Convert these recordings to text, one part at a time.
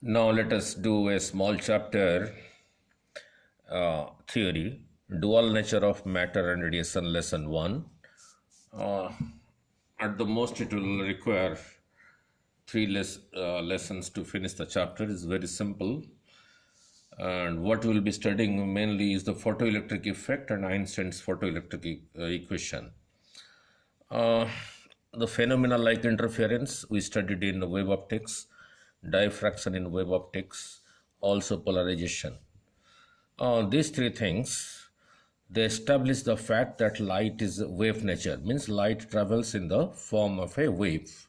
Now let us do a small chapter theory, dual nature of matter and radiation, lesson 1. Uh, at the most it will require three lessons to finish the chapter. It's very simple, and what we will be studying mainly is the photoelectric effect and Einstein's photoelectric equation. Uh, the phenomena like interference we studied in wave optics, diffraction in wave optics, also polarization. These three things, they establish the fact that light is wave nature, means light travels in the form of a wave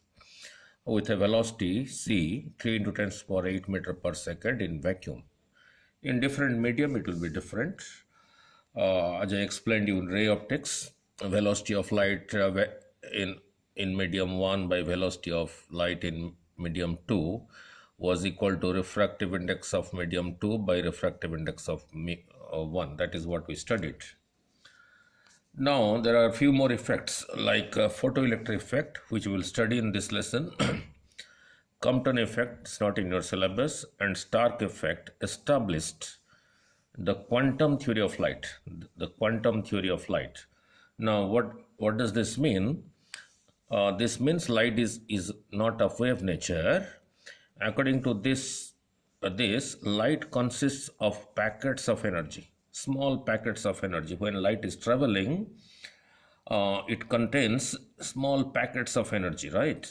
with a velocity c 3 into 10 to the power 8 meter per second in vacuum. In different medium it will be different. As I explained you in ray optics, velocity of light in medium 1 by velocity of light in medium 2 was equal to refractive index of medium 2 by refractive index of 1. That is what we studied. Now there are a few more effects like photoelectric effect, which we will study in this lesson. Compton effect is not in your syllabus, and Stark effect established the quantum theory of light. The quantum theory of light. Now what does this mean? This means light is not of wave nature. According to this light consists of packets of energy, small packets of energy. When light is traveling, it contains small packets of energy, right?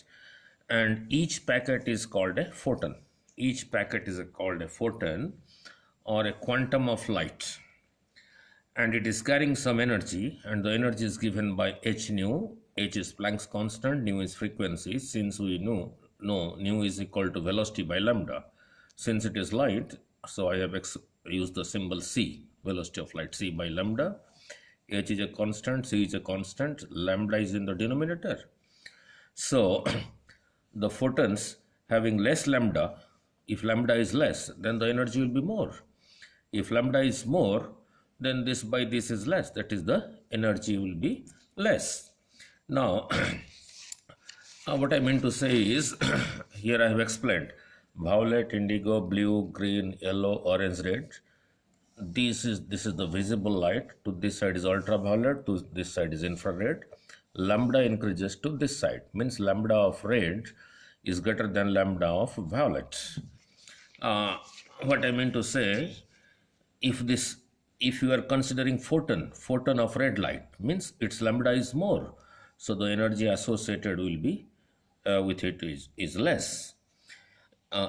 And each packet is called a photon. Each packet is called a photon or a quantum of light, and it is carrying some energy, and the energy is given by h nu. H is Planck's constant, nu is frequency. Since we know nu is equal to velocity by lambda, since it is light, so I have used the symbol c, velocity of light, c by lambda. H is a constant, c is a constant, lambda is in the denominator. So the photons having less lambda, if lambda is less, then the energy will be more. If lambda is more, then this by this is less, that is the energy will be less. Now what I meant to say is here I have explained violet, indigo, blue, green, yellow, orange, red. This is the visible light. To this side is ultraviolet, to this side is infrared. Lambda increases to this side, means lambda of red is greater than lambda of violet. What I meant to say, if you are considering photon of red light, means its lambda is more, so the energy associated will be with it is less.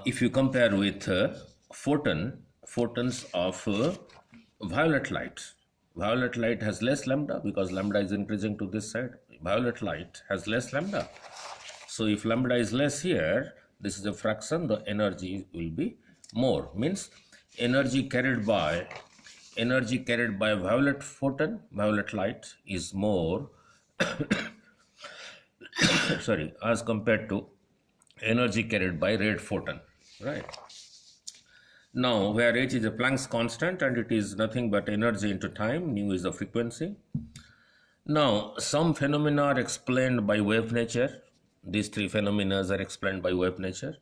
If you compare with photons of violet light has less lambda because lambda is increasing to this side. Violet light has less lambda. So if lambda is less here, this is a fraction, the energy will be more, means energy carried by violet light is more sorry, as compared to energy carried by red photon, right? Now where h is a Planck's constant and it is nothing but energy into time, nu is the frequency. Now some phenomena are explained by wave nature. These three phenomena are explained by wave nature,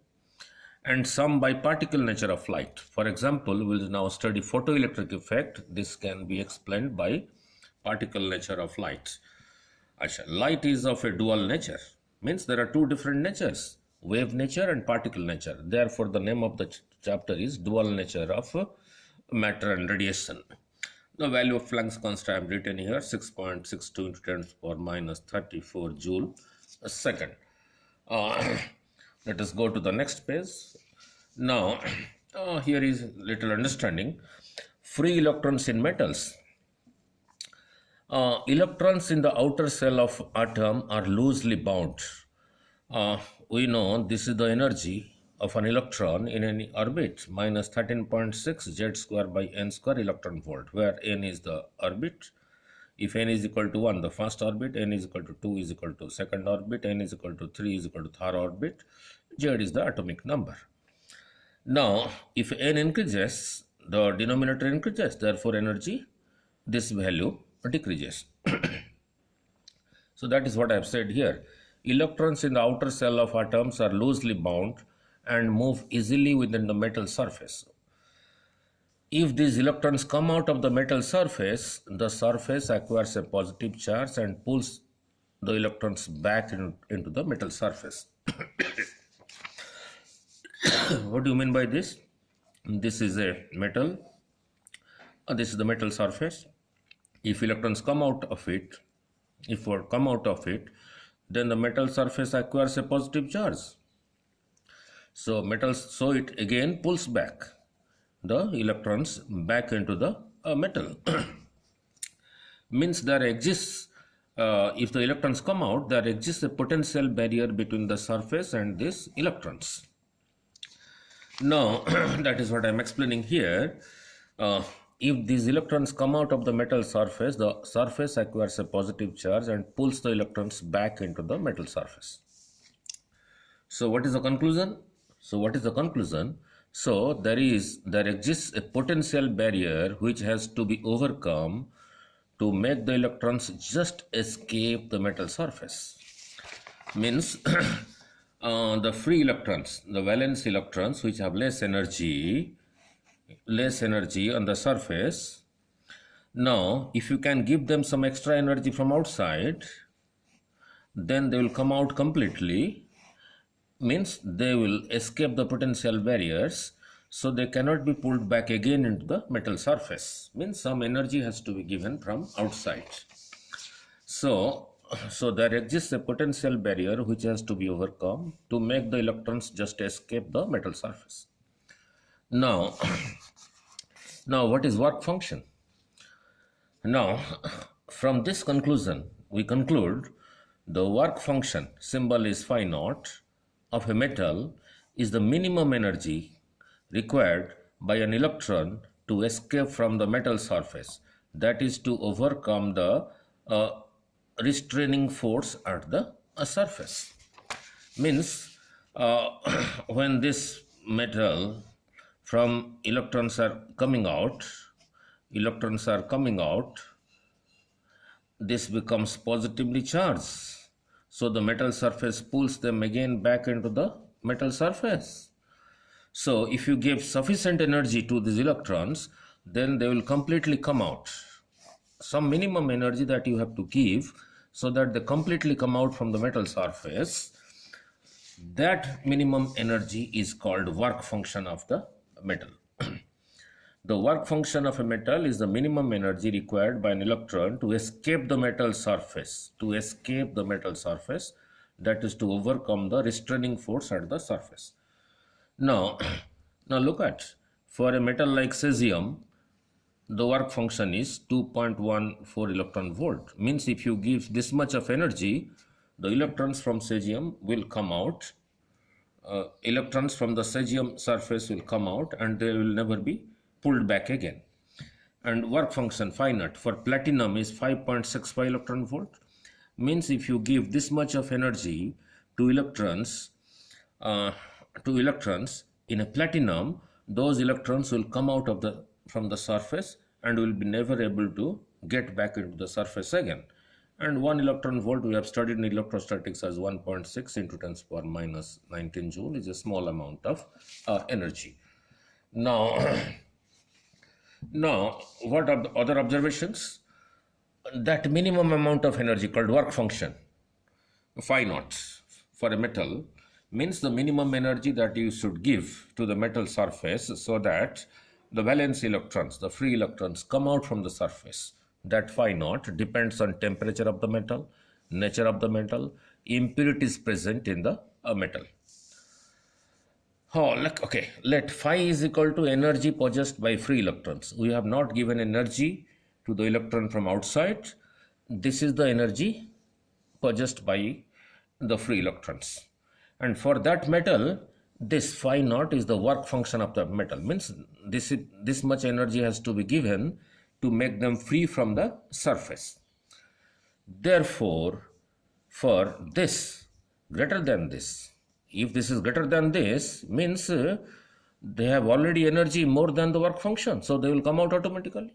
and some by particle nature of light. For example, we will now study photoelectric effect. This can be explained by particle nature of light. Light is of a dual nature, means there are two different natures, wave nature and particle nature. Therefore the name of the chapter is dual nature of matter and radiation. The value of Planck's constant I have written here, 6.62 into 10 to the power minus 34 joule a second. Let us go to the next page. Now here is little understanding. Free electrons in metals. Electrons in the outer shell of atom are loosely bound. We know this is the energy of an electron in any orbit, minus 13.6 z square by n square electron volt, where n is the orbit. If n is equal to 1, the first orbit, n is equal to 2 is equal to second orbit, n is equal to 3 is equal to third orbit, z is the atomic number. Now if n increases, the denominator increases, therefore energy, this value decreases. So that is what I have said here. Electrons in the outer shell of atoms are loosely bound and move easily within the metal surface. If these electrons come out of the metal surface, the surface acquires a positive charge and pulls the electrons back into the metal surface. What do you mean by this? This is a metal. This is the metal surface. If electrons come out of it, then the metal surface acquires a positive charge. So it again pulls back the electrons back into the metal. Means there exists, if the electrons come out, there exists a potential barrier between the surface and these electrons. Now, that is what I am explaining here. If these electrons come out of the metal surface, the surface acquires a positive charge and pulls the electrons back into the metal surface. So what is the conclusion? So there exists a potential barrier which has to be overcome to make the electrons just escape the metal surface. Means the free electrons, the valence electrons, which have less energy on the surface. Now, if you can give them some extra energy from outside, then they will come out completely. Means they will escape the potential barriers, so they cannot be pulled back again into the metal surface. Means some energy has to be given from outside. So there exists a potential barrier which has to be overcome to make the electrons just escape the metal surface. Now what is work function? Now, from this conclusion, we conclude the work function, symbol is phi naught, of a metal is the minimum energy required by an electron to escape from the metal surface, that is to overcome the restraining force at the surface. Means when this metal from electrons are coming out, this becomes positively charged. So the metal surface pulls them again back into the metal surface. So if you give sufficient energy to these electrons, then they will completely come out. Some minimum energy that you have to give so that they completely come out from the metal surface. That minimum energy is called work function of the metal. The work function of a metal is the minimum energy required by an electron to escape the metal surface, that is to overcome the restraining force at the surface. Now look at, for a metal like cesium, the work function is 2.14 electron volt. Means if you give this much of energy, the electrons from cesium will come out. Electrons from the cesium surface will come out and they will never be pulled back again. And work function phi naught for platinum is 5.65 electron volt. Means if you give this much of energy to electrons in a platinum, those electrons will come out from the surface and will be never able to get back into the surface again. And 1 electron volt we have studied in electrostatics as 1.6 into 10 to the power minus 19 joule is a small amount of energy. Now, what are the other observations? That minimum amount of energy called work function, phi naught, for a metal means the minimum energy that you should give to the metal surface so that the valence electrons, the free electrons, come out from the surface. That phi naught depends on temperature of the metal, nature of the metal, impurities present in the metal. Let phi is equal to energy possessed by free electrons. We have not given energy to the electron from outside. This is the energy possessed by the free electrons. And for that metal, this phi naught is the work function of the metal. Means this much energy has to be given to make them free from the surface. Therefore, for this greater than this, if this is greater than this, means they have already energy more than the work function, so they will come out automatically.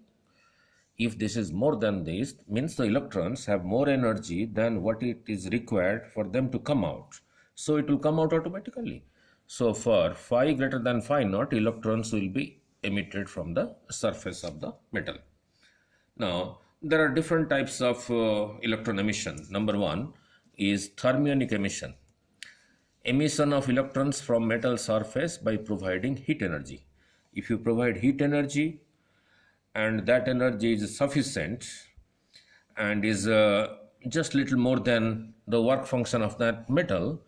If this is more than this, means the electrons have more energy than what it is required for them to come out, so it will come out automatically. So for phi greater than phi naught, electrons will be emitted from the surface of the metal. Now, there are different types of electron emission. Number one is thermionic emission. Emission of electrons from metal surface by providing heat energy. If you provide heat energy and that energy is sufficient and is just little more than the work function of that metal,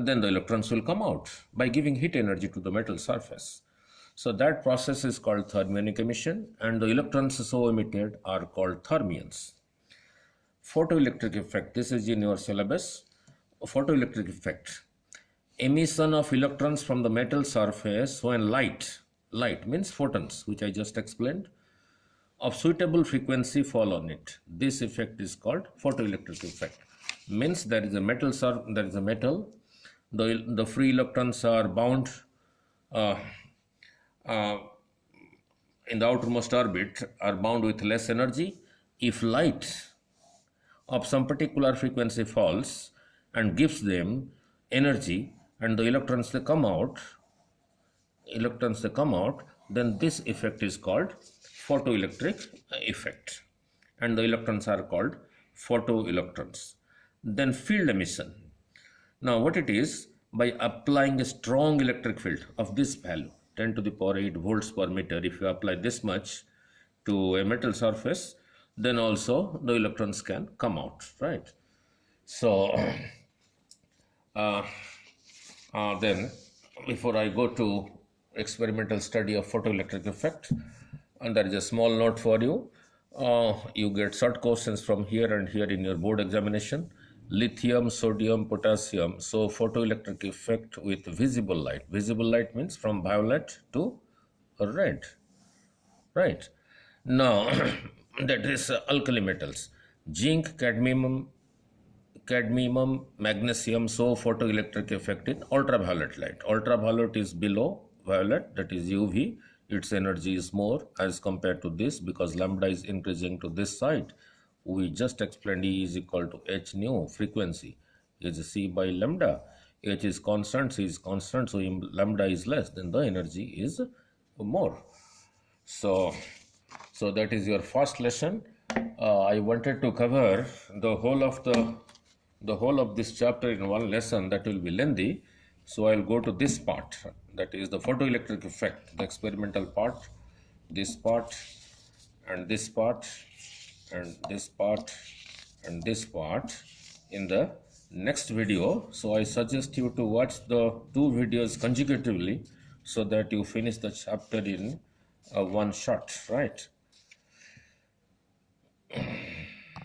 then the electrons will come out by giving heat energy to the metal surface. So that process is called thermionic emission, and the electrons so emitted are called thermions. Photoelectric effect, this is in your syllabus. Photoelectric effect. Emission of electrons from the metal surface when light means photons, which I just explained, of suitable frequency fall on it. This effect is called photoelectric effect. Means there is a metal, the free electrons are bound in the outermost orbit, are bound with less energy. If light of some particular frequency falls and gives them energy, and the electrons they come out, then this effect is called photoelectric effect, and the electrons are called photoelectrons. Then field emission. Now what it is, by applying a strong electric field of this value, 10 to the power 8 volts per meter, if you apply this much to a metal surface, then also the electrons can come out, right? So then before I go to experimental study of photoelectric effect, and there is a small note for you. You get short questions from here and here in your board examination. Lithium, sodium, potassium. So photoelectric effect with visible light. Visible light means from violet to red, right? Now that is alkali metals. Zinc, cadmium, magnesium. So photoelectric effect in ultraviolet light. Ultraviolet is below violet, that is UV. Its energy is more as compared to this, because lambda is increasing to this side. We just explained E is equal to h nu, frequency is C by lambda. H is constant, C is constant, so lambda is less, then the energy is more. So that is your first lesson. I wanted to cover the whole of this chapter in one lesson. That will be lengthy. So I'll go to this part, that is the photoelectric effect, the experimental part, this part, and this part, and this part, and this part in the next video. So I suggest you to watch the two videos consecutively so that you finish the chapter in one shot, right?